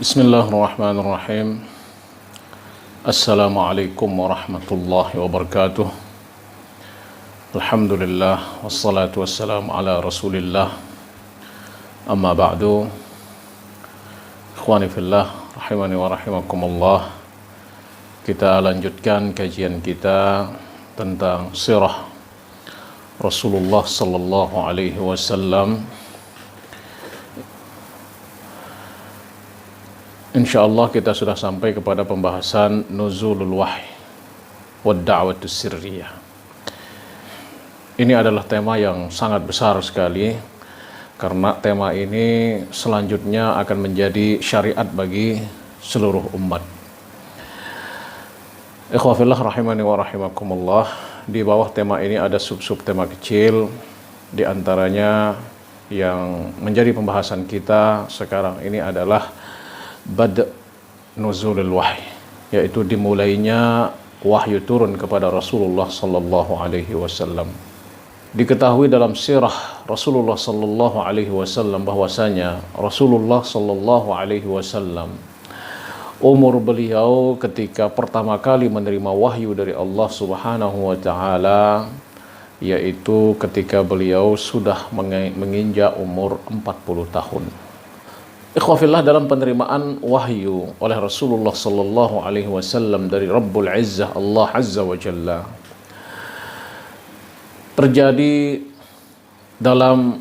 Bismillahirrahmanirrahim. Assalamualaikum warahmatullahi wabarakatuh. Alhamdulillah wassalatu wassalamu ala Rasulillah. Amma ba'du. Ikhwani fillah, rahimani wa rahimakumullah. Kita lanjutkan kajian kita tentang sirah Rasulullah sallallahu alaihi wasallam. Insyaallah kita sudah sampai kepada pembahasan nuzulul wahyi wa da'watus sirriyah. Ini adalah tema yang sangat besar sekali, karena tema ini selanjutnya akan menjadi syariat bagi seluruh umat. Ikhwafillah rahimani wa rahimakumullah. Di bawah tema ini ada sub-sub tema kecil, di antaranya yang menjadi pembahasan kita sekarang ini adalah Bad' nuzulul wahyi, yaitu dimulainya wahyu turun kepada Rasulullah sallallahu alaihi wasallam. Diketahui dalam sirah Rasulullah sallallahu alaihi wasallam bahwasanya Rasulullah sallallahu alaihi wasallam umur beliau ketika pertama kali menerima wahyu dari Allah Subhanahu wa taala yaitu ketika beliau sudah menginjak umur 40 tahun. Ikhwafillah, dalam penerimaan wahyu oleh Rasulullah sallallahu alaihi wasallam dari Rabbul Izzah Allah Azza wa Jalla terjadi dalam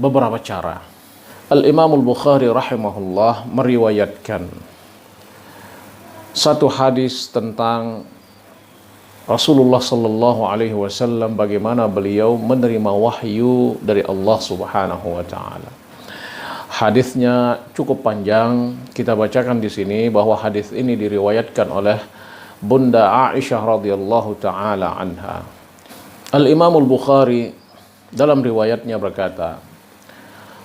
beberapa cara. Al-Imam Al-Bukhari rahimahullah meriwayatkan satu hadis tentang Rasulullah sallallahu alaihi wasallam, bagaimana beliau menerima wahyu dari Allah Subhanahu wa taala. Hadisnya cukup panjang, kita bacakan di sini bahwa hadis ini diriwayatkan oleh Bunda Aisyah radhiyallahu taala anha. Al-Imam Al-Bukhari dalam riwayatnya berkata,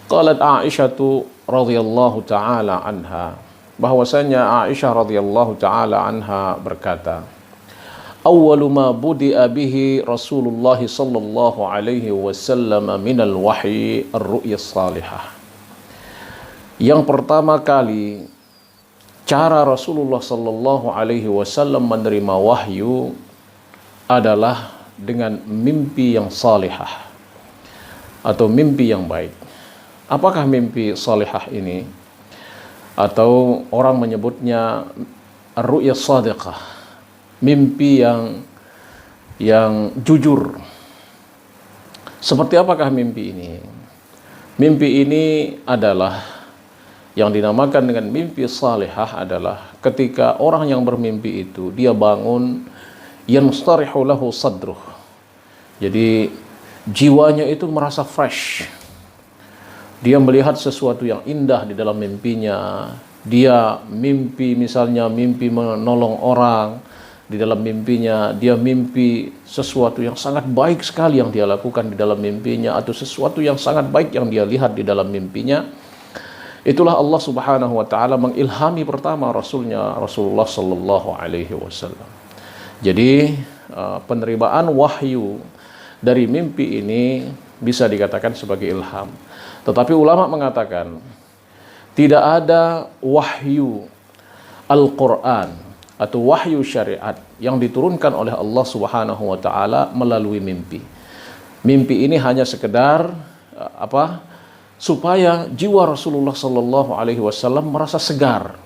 qalat Aisyatu radhiyallahu taala anha, bahwasanya Aisyah radhiyallahu taala anha berkata, awwalu ma budi'a bihi Rasulullah sallallahu alaihi wasallam minal wahyi ar-ru'ya salihah. Yang pertama kali cara Rasulullah sallallahu alaihi wasallam menerima wahyu adalah dengan mimpi yang salihah atau mimpi yang baik. Apakah mimpi salihah ini? Atau orang menyebutnya ar-ru'ya shadiqah, mimpi yang jujur. Seperti apakah mimpi ini? Mimpi ini adalah yang dinamakan dengan mimpi salihah adalah ketika orang yang bermimpi itu dia bangun yanstarihu lahu sadruh. Jadi jiwanya itu merasa fresh. Dia melihat sesuatu yang indah di dalam mimpinya. Dia mimpi, misalnya mimpi menolong orang. Di dalam mimpinya dia mimpi sesuatu yang sangat baik sekali yang dia lakukan di dalam mimpinya, atau sesuatu yang sangat baik yang dia lihat di dalam mimpinya. Itulah Allah Subhanahu wa taala mengilhami pertama Rasulnya Rasulullah sallallahu alaihi wasallam. Jadi penerimaan wahyu dari mimpi ini bisa dikatakan sebagai ilham. Tetapi ulama mengatakan tidak ada wahyu Al-Qur'an atau wahyu syariat yang diturunkan oleh Allah Subhanahu wa taala melalui mimpi. Mimpi ini hanya sekedar supaya jiwa Rasulullah sallallahu alaihi wasallam merasa segar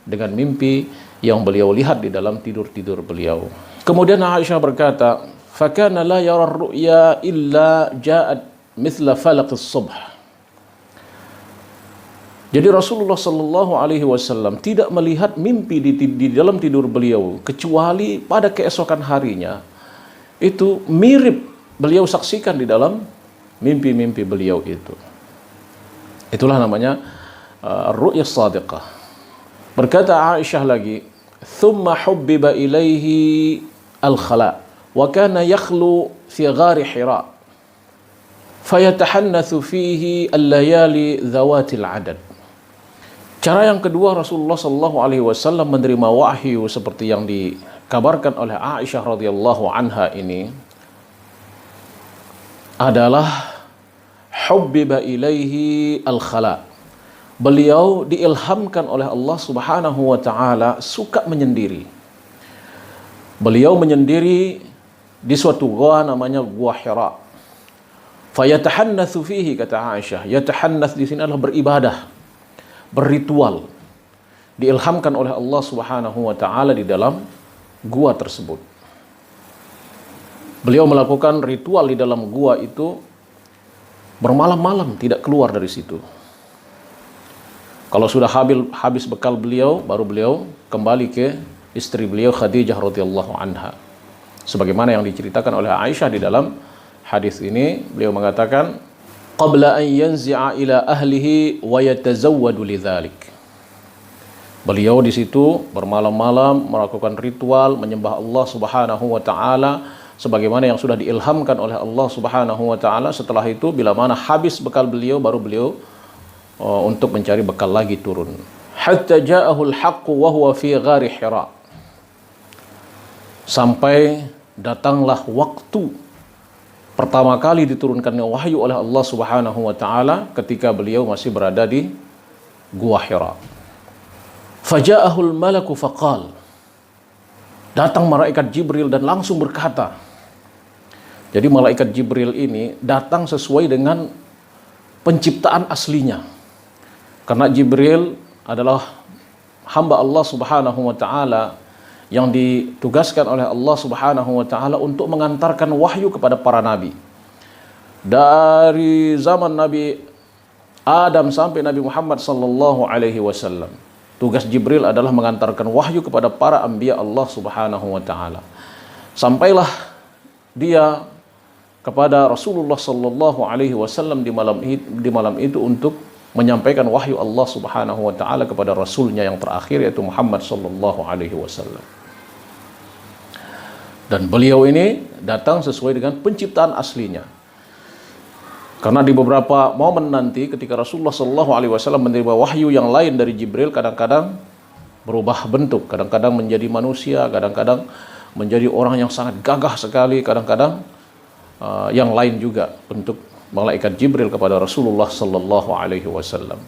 dengan mimpi yang beliau lihat di dalam tidur-tidur beliau. Kemudian Aisyah berkata, "Fakana la yara ar-ru'ya illa ja'at mithla falaq as-subh." Jadi Rasulullah sallallahu alaihi wasallam tidak melihat mimpi di dalam tidur beliau kecuali pada keesokan harinya itu mirip beliau saksikan di dalam mimpi-mimpi beliau itu. Itulah namanya ru'ya shadiqah. Berkata Aisyah lagi, "Thumma hubbiba ilaihi al-khala wa kana yakhlu fi ghari Hira fayatahannathu fihi al-layali dhawatil adad." Cara yang kedua Rasulullah sallallahu alaihi wasallam menerima wahyu seperti yang dikabarkan oleh Aisyah radhiyallahu anha ini adalah hubbiba ilaihi al-khala, beliau diilhamkan oleh Allah Subhanahu wa taala suka menyendiri. Beliau menyendiri di suatu gua namanya Gua Hira. Fayatahannatsu fihi, kata Aisyah. Yatahannats di sini adalah beribadah, berritual. Diilhamkan oleh Allah Subhanahu wa taala di dalam gua tersebut. Beliau melakukan ritual di dalam gua itu bermalam-malam, tidak keluar dari situ. Kalau sudah habis bekal beliau, baru beliau kembali ke istri beliau Khadijah radhiyallahu anha. Sebagaimana yang diceritakan oleh Aisyah di dalam hadis ini, beliau mengatakan, qabla an yanzi'a ila ahlihi wa yatazawwadu lidzalik. Beliau di situ bermalam-malam melakukan ritual menyembah Allah Subhanahu wa taala sebagaimana yang sudah diilhamkan oleh Allah Subhanahu wa taala. Setelah itu bila mana habis bekal beliau, baru beliau untuk mencari bekal lagi turun. Hatta ja'ahul haqqu wa huwa fi ghari Hira. Sampai datanglah waktu pertama kali diturunkannya wahyu oleh Allah Subhanahu wa taala ketika beliau masih berada di Gua Hira. Faja'ahul malaku faqal. Datang malaikat Jibril dan langsung berkata. Jadi malaikat Jibril ini datang sesuai dengan penciptaan aslinya. Karena Jibril adalah hamba Allah Subhanahu wa taala yang ditugaskan oleh Allah Subhanahu wa taala untuk mengantarkan wahyu kepada para nabi. Dari zaman Nabi Adam sampai Nabi Muhammad sallallahu alaihi wasallam. Tugas Jibril adalah mengantarkan wahyu kepada para anbiya Allah Subhanahu wa taala. Sampailah dia kepada Rasulullah sallallahu alaihi wasallam di malam itu untuk menyampaikan wahyu Allah Subhanahu wa taala kepada rasulnya yang terakhir, yaitu Muhammad sallallahu alaihi wasallam. Dan beliau ini datang sesuai dengan penciptaan aslinya. Karena di beberapa momen nanti ketika Rasulullah sallallahu alaihi wasallam menerima wahyu yang lain dari Jibril, kadang-kadang berubah bentuk, kadang-kadang menjadi manusia, kadang-kadang menjadi orang yang sangat gagah sekali, kadang-kadang yang lain juga bentuk malaikat Jibril kepada Rasulullah sallallahu alaihi wasallam.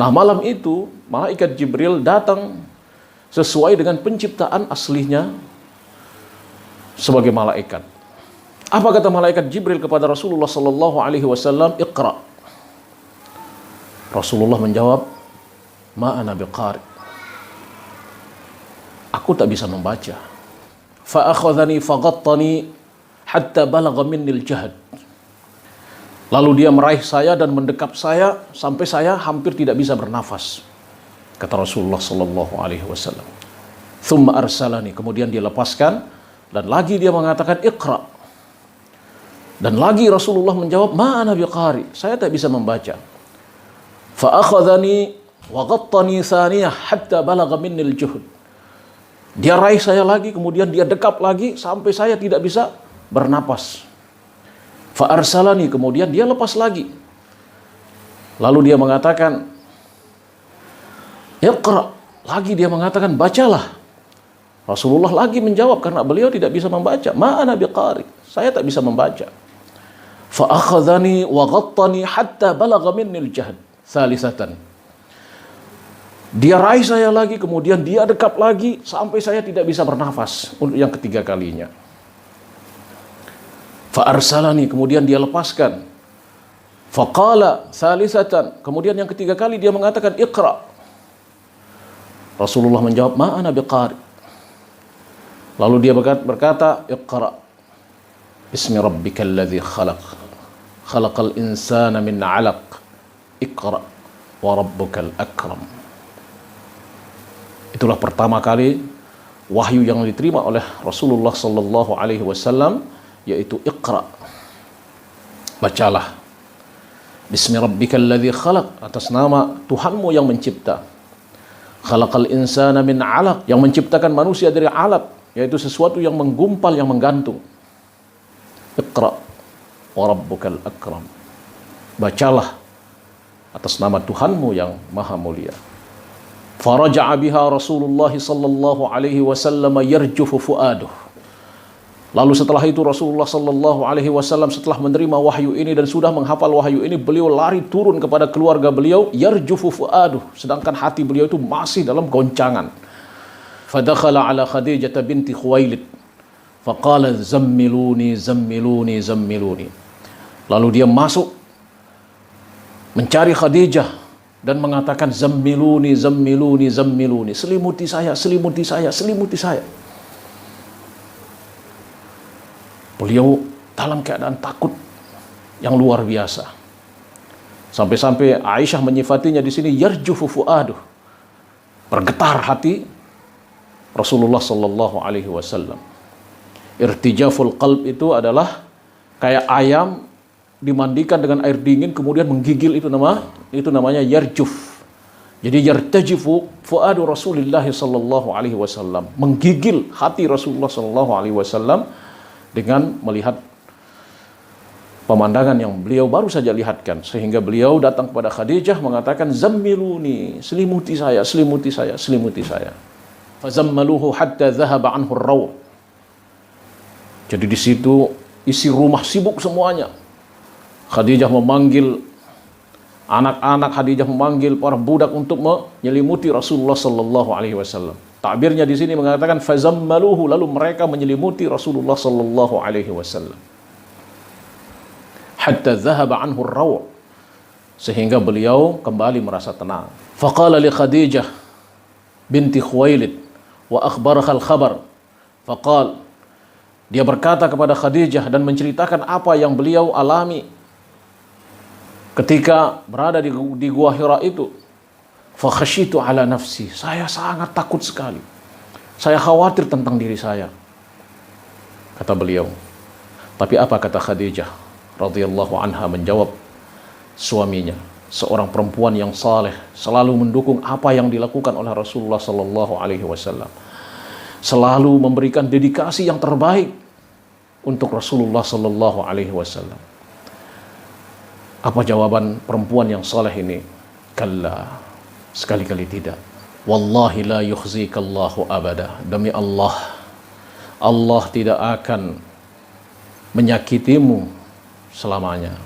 Nah, malam itu malaikat Jibril datang sesuai dengan penciptaan aslinya sebagai malaikat. Apa kata malaikat Jibril kepada Rasulullah sallallahu alaihi wasallam? Iqra. Rasulullah menjawab, ma ana biqari. Aku tak bisa membaca. Fa akhadhani faghattani hatta balagha minni al-jahd. Lalu dia meraih saya dan mendekap saya sampai saya hampir tidak bisa bernafas. Kata Rasulullah sallallahu alaihi wasallam. Thumma arsalani, kemudian dia lepaskan dan lagi dia mengatakan iqra. Dan lagi Rasulullah menjawab, ma ana biqari, saya tak bisa membaca. Fa akhadhani wa ghattani thaniyah hatta balagha minni al-juhd. Dia raih saya lagi, kemudian dia dekap lagi sampai saya tidak bisa bernapas. Fa arsalani, kemudian dia lepas lagi. Lalu dia mengatakan, iqra, lagi dia mengatakan bacalah. Rasulullah lagi menjawab karena beliau tidak bisa membaca, ma ana biqari, saya tak bisa membaca. Fa akhadhani wa ghattani hatta balagha minni al-jahd thalithatan. Dia raih saya lagi, kemudian dia dekap lagi sampai saya tidak bisa bernafas untuk yang ketiga kalinya. Fa arsalani, kemudian dia lepaskan. Faqala thalithatan, kemudian yang ketiga kali dia mengatakan iqra. Rasulullah menjawab, ma ana biqari. Lalu dia berkata, iqra bismi rabbikal ladzi khalaq, khalaqal insana min 'alaq, iqra wa rabbukal akram. Itulah pertama kali wahyu yang diterima oleh Rasulullah sallallahu alaihi wasallam, yaitu iqra. Bacalah. Bismi rabbikal ladzi khalaq, atas nama Tuhanmu yang mencipta. Khalaqal insana min 'alaq, yang menciptakan manusia dari 'alaq, yaitu sesuatu yang menggumpal, yang menggantung. Iqra wa rabbukal akram. Bacalah atas nama Tuhanmu yang maha mulia. Faraja'a biha Rasulullah sallallahu alaihi wasallam yarjufu fuaduh. Lalu setelah itu Rasulullah sallallahu alaihi wasallam setelah menerima wahyu ini dan sudah menghafal wahyu ini, beliau lari turun kepada keluarga beliau, yarjufu fuaduh, sedangkan hati beliau itu masih dalam goncangan. Fadakhala ala Khadijah binti Khuwailid faqala zammiluni zammiluni zammiluni. Lalu dia masuk mencari Khadijah dan mengatakan zammiluni zammiluni zammiluni, selimuti saya, selimuti saya, selimuti saya. Beliau dalam keadaan takut yang luar biasa. Sampai-sampai Aisyah menyifatinya di sini yarjufu fuaduh, bergetar hati Rasulullah sallallahu alaihi wasallam. Irtijaful qalb itu adalah kayak ayam dimandikan dengan air dingin kemudian menggigil, itu namanya yarjuf. Jadi yartajifu fuadu Rasulullah sallallahu alaihi wasallam, menggigil hati Rasulullah sallallahu alaihi wasallam dengan melihat pemandangan yang beliau baru saja lihatkan, sehingga beliau datang kepada Khadijah mengatakan zammiluni, selimuti saya, selimuti saya, selimuti saya. Fazammaluhu hatta dhahaba anhu ar-raw. Jadi di situ isi rumah sibuk semuanya. Khadijah memanggil anak-anak, Khadijah memanggil para budak untuk menyelimuti Rasulullah sallallahu alaihi wasallam. Takbirnya di sini mengatakan fazammaluhu, lalu mereka menyelimuti Rasulullah sallallahu alaihi wasallam. Hatta dhahaba anhu ar-raw, sehingga beliau kembali merasa tenang. Faqala li Khadijah binti Khuwailid wa akhbaraha al-khabar. Faqal, dia berkata kepada Khadijah dan menceritakan apa yang beliau alami ketika berada di gua Hira itu. Fa khasyitu ala nafsi, saya sangat takut sekali, saya khawatir tentang diri saya, kata beliau. Tapi apa kata Khadijah radhiyallahu anha menjawab suaminya, seorang perempuan yang saleh, selalu mendukung apa yang dilakukan oleh Rasulullah sallallahu alaihi wasallam, selalu memberikan dedikasi yang terbaik untuk Rasulullah sallallahu alaihi wasallam. Apa jawaban perempuan yang saleh ini? Kalla, sekali-kali tidak. Wallahi la yukhzikallahu abada, demi Allah, Allah tidak akan menyakitimu selamanya.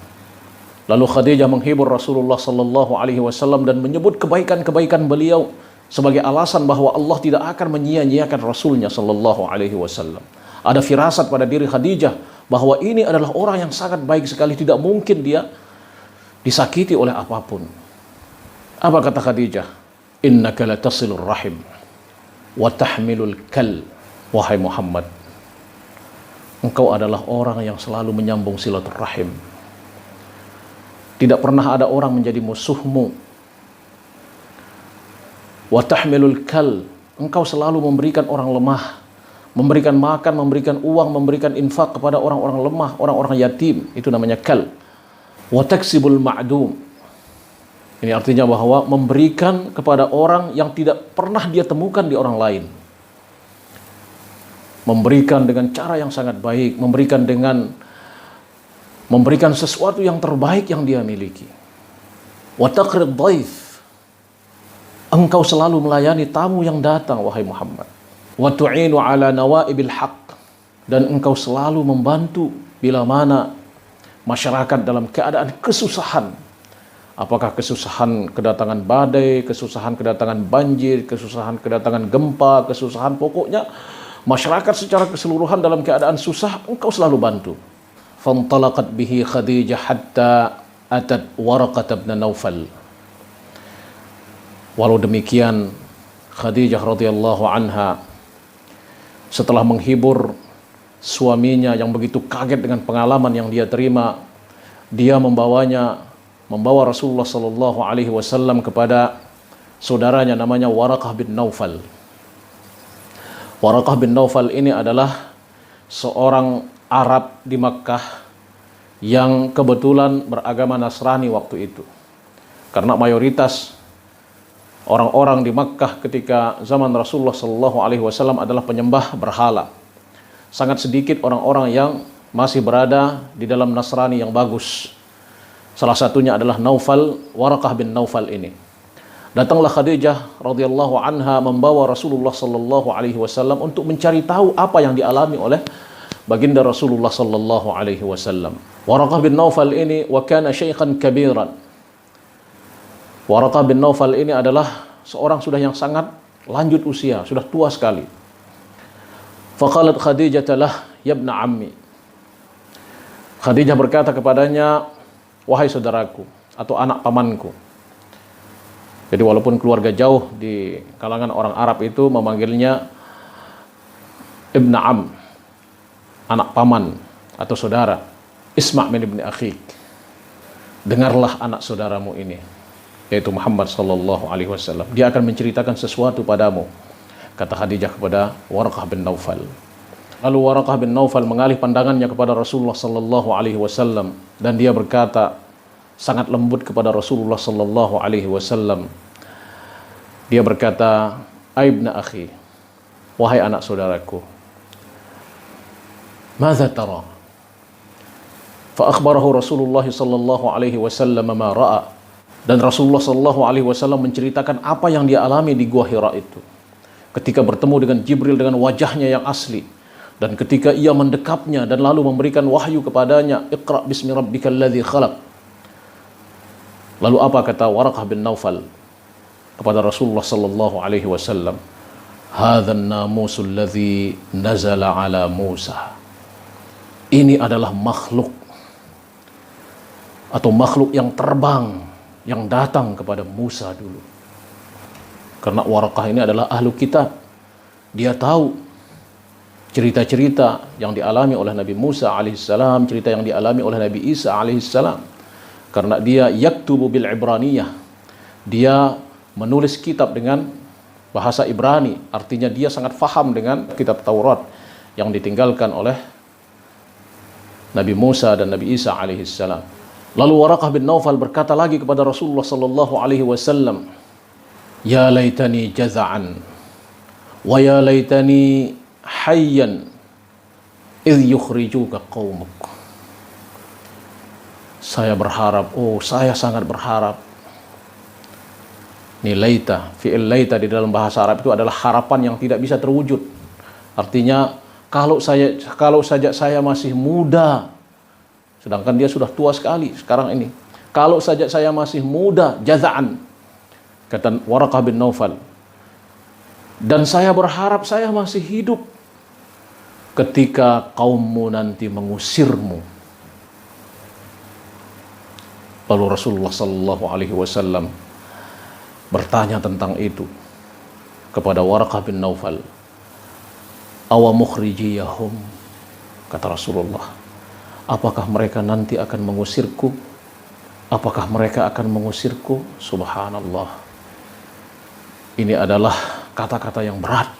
Lalu Khadijah menghibur Rasulullah sallallahu alaihi wasallam dan menyebut kebaikan-kebaikan beliau sebagai alasan bahwa Allah tidak akan menyia-nyiakan Rasulnya sallallahu alaihi wasallam. Ada firasat pada diri Khadijah bahwa ini adalah orang yang sangat baik sekali, tidak mungkin dia disakiti oleh apapun. Apa kata Khadijah? Innaka latasilur rahim wa tahmilul kal. Wahai Muhammad, engkau adalah orang yang selalu menyambung silaturahim. Tidak pernah ada orang menjadi musuhmu. Wa tahmilul kal, engkau selalu memberikan orang lemah, memberikan makan, memberikan uang, memberikan infak kepada orang-orang lemah, orang-orang yatim, itu namanya kal. Wa taksibul ma'dum, ini artinya bahwa memberikan kepada orang yang tidak pernah dia temukan di orang lain. Memberikan dengan cara yang sangat baik, memberikan sesuatu yang terbaik yang dia miliki. Wa taqrid dhaif, engkau selalu melayani tamu yang datang wahai Muhammad. Wa tu'inu ala nawaibil haqq, dan engkau selalu membantu bila mana masyarakat dalam keadaan kesusahan. Apakah kesusahan kedatangan badai, kesusahan kedatangan banjir, kesusahan kedatangan gempa, kesusahan, pokoknya masyarakat secara keseluruhan dalam keadaan susah, engkau selalu bantu. Fantalaqat bihi Khadijah hatta atat Waraqah bin Naufal. Walau demikian, Khadijah radhiyallahu anha setelah menghibur suaminya yang begitu kaget dengan pengalaman yang dia terima, dia membawa Rasulullah sallallahu alaihi wasallam kepada saudaranya namanya Waraqah bin Naufal. Waraqah bin Naufal ini adalah seorang Arab di Makkah yang kebetulan beragama Nasrani waktu itu. Karena mayoritas orang-orang di Makkah ketika zaman Rasulullah sallallahu alaihi wasallam adalah penyembah berhala. Sangat sedikit orang-orang yang masih berada di dalam Nasrani yang bagus. Salah satunya adalah Waraqah bin Naufal ini. Datanglah Khadijah radhiyallahu anha membawa Rasulullah sallallahu alaihi wasallam untuk mencari tahu apa yang dialami oleh baginda Rasulullah sallallahu alaihi wasallam. Waraqah bin Naufal ini wa kana syaikhan kabiran. Waraqah bin Naufal ini adalah seorang sudah yang sangat lanjut usia, sudah tua sekali. Faqalat Khadijah lah, ya ibna ammi. Khadijah berkata kepadanya, wahai saudaraku atau anak pamanku. Jadi walaupun keluarga jauh di kalangan orang Arab itu memanggilnya ibna am, anak paman atau saudara. Isma' min ibni akhik. Dengarlah anak saudaramu ini, yaitu Muhammad sallallahu alaihi wasallam. Dia akan menceritakan sesuatu padamu, kata Khadijah kepada Waraqah bin Naufal. Lalu Waraqah bin Naufal mengalih pandangannya kepada Rasulullah sallallahu alaihi wasallam dan dia berkata sangat lembut kepada Rasulullah sallallahu alaihi wasallam. Dia berkata, "Aibna akhi, wahai anak saudaraku, madza tara?" Fa akhbarahu Rasulullah sallallahu alaihi wasallam ma ra'a. Dan Rasulullah sallallahu alaihi wasallam menceritakan apa yang dia alami di Gua Hira itu. Ketika bertemu dengan Jibril dengan wajahnya yang asli, dan ketika ia mendekapnya dan lalu memberikan wahyu kepadanya, "Iqra bismi rabbikal ladzi khalaq." Lalu apa kata Waraqah bin Naufal kepada Rasulullah sallallahu alaihi wasallam? "Hadzan namusul ladzi nazala ala Musa." Ini adalah makhluk atau makhluk yang terbang yang datang kepada Musa dulu. Karena Waraqah ini adalah ahlu kitab. Dia tahu cerita-cerita yang dialami oleh Nabi Musa alaihissalam, cerita yang dialami oleh Nabi Isa alaihissalam. Karena dia yaktubu bil Ibraniyah. Dia menulis kitab dengan bahasa Ibrani. Artinya dia sangat faham dengan kitab Taurat yang ditinggalkan oleh Nabi Musa dan Nabi Isa alaihissalam. Lalu Waraqah bin Naufal berkata lagi kepada Rasulullah sallallahu alaihi wasallam, "Ya laitani jaza'an wa ya laitani hayyan idh yukhrijuka qaumuk." Saya berharap, saya sangat berharap. Ini laita, fi'il laita di dalam bahasa Arab itu adalah harapan yang tidak bisa terwujud. Artinya kalau saja saya masih muda, sedangkan dia sudah tua sekali sekarang ini. Kalau saja saya masih muda, jaza'an, kata Waraqah bin Naufal. Dan saya berharap saya masih hidup ketika kaummu nanti mengusirmu. Lalu Rasulullah sallallahu alaihi wasallam bertanya tentang itu kepada Waraqah bin Naufal. "Awa mukhrijiyahum?" kata Rasulullah. "Apakah mereka nanti akan mengusirku? Apakah mereka akan mengusirku?" Subhanallah. Ini adalah kata-kata yang berat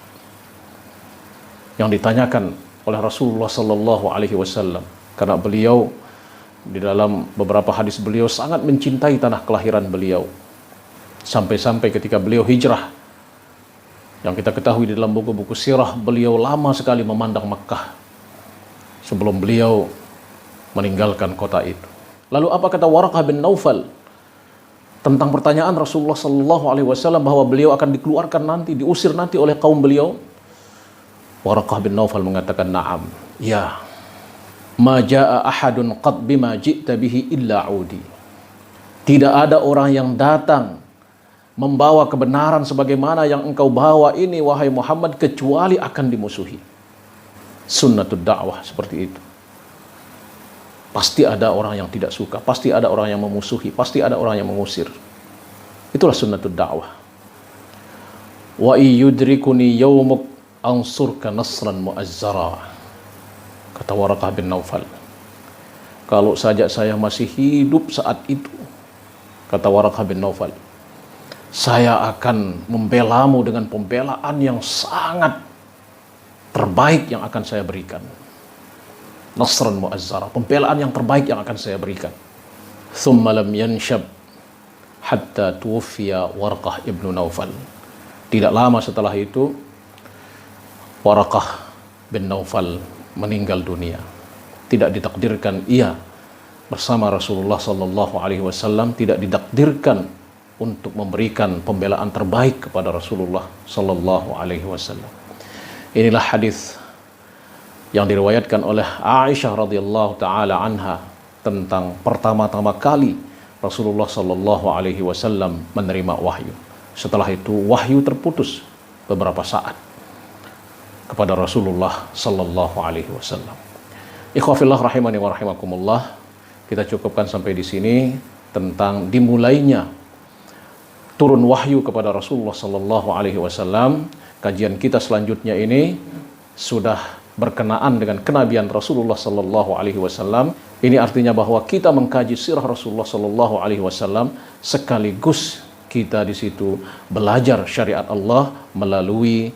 yang ditanyakan oleh Rasulullah sallallahu alaihi wasallam karena beliau di dalam beberapa hadis beliau sangat mencintai tanah kelahiran beliau. Sampai-sampai ketika beliau hijrah, yang kita ketahui di dalam buku-buku sirah, beliau lama sekali memandang Makkah sebelum beliau meninggalkan kota itu. Lalu apa kata Waraqah bin Naufal tentang pertanyaan Rasulullah sallallahu alaihi wasallam bahwa beliau akan dikeluarkan nanti, diusir nanti oleh kaum beliau? Waraqah bin Naufal mengatakan, "Na'am, ya. Ma jaa ahadun qad bima ji'ta bihi illa udi." Tidak ada orang yang datang membawa kebenaran sebagaimana yang engkau bawa ini wahai Muhammad kecuali akan dimusuhi. Sunnatud dakwah seperti itu. Pasti ada orang yang tidak suka, pasti ada orang yang memusuhi, pasti ada orang yang mengusir. Itulah sunnatud dakwah. Wa yudrikuni yaumuk ansurka nasran muazzara. Kata Waraqah bin Naufal, kalau saja saya masih hidup saat itu, kata Waraqah bin Naufal, saya akan membelamu dengan pembelaan yang sangat terbaik yang akan saya berikan. Nasran muazzara, pembelaan yang terbaik yang akan saya berikan. Thumma lam yanshab hatta tuwfiya Waraqah ibnu Naufal. Tidak lama setelah itu Waraqah bin Naufal meninggal dunia. Tidak ditakdirkan ia bersama Rasulullah sallallahu alaihi wasallam, tidak ditakdirkan untuk memberikan pembelaan terbaik kepada Rasulullah sallallahu alaihi wasallam. Inilah hadis yang diriwayatkan oleh Aisyah radhiyallahu taala anha tentang pertama-tama kali Rasulullah sallallahu alaihi wasallam menerima wahyu. Setelah itu wahyu terputus beberapa saat kepada Rasulullah sallallahu alaihi wasallam. Ikhwafillah rahimani wa rahimakumullah. Kita cukupkan sampai di sini tentang dimulainya turun wahyu kepada Rasulullah sallallahu alaihi wasallam. Kajian kita selanjutnya ini sudah berkenaan dengan kenabian Rasulullah sallallahu alaihi wasallam. Ini artinya bahwa kita mengkaji sirah Rasulullah sallallahu alaihi wasallam sekaligus kita di situ belajar syariat Allah melalui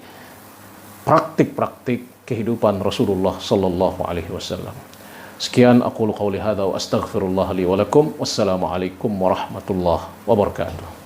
praktik-praktik kehidupan Rasulullah sallallahu alaihi wasallam. Sekian aqulu qauli hadza wa astaghfirullah li wa lakum. Wassalamu alaikum warahmatullahi wabarakatuh.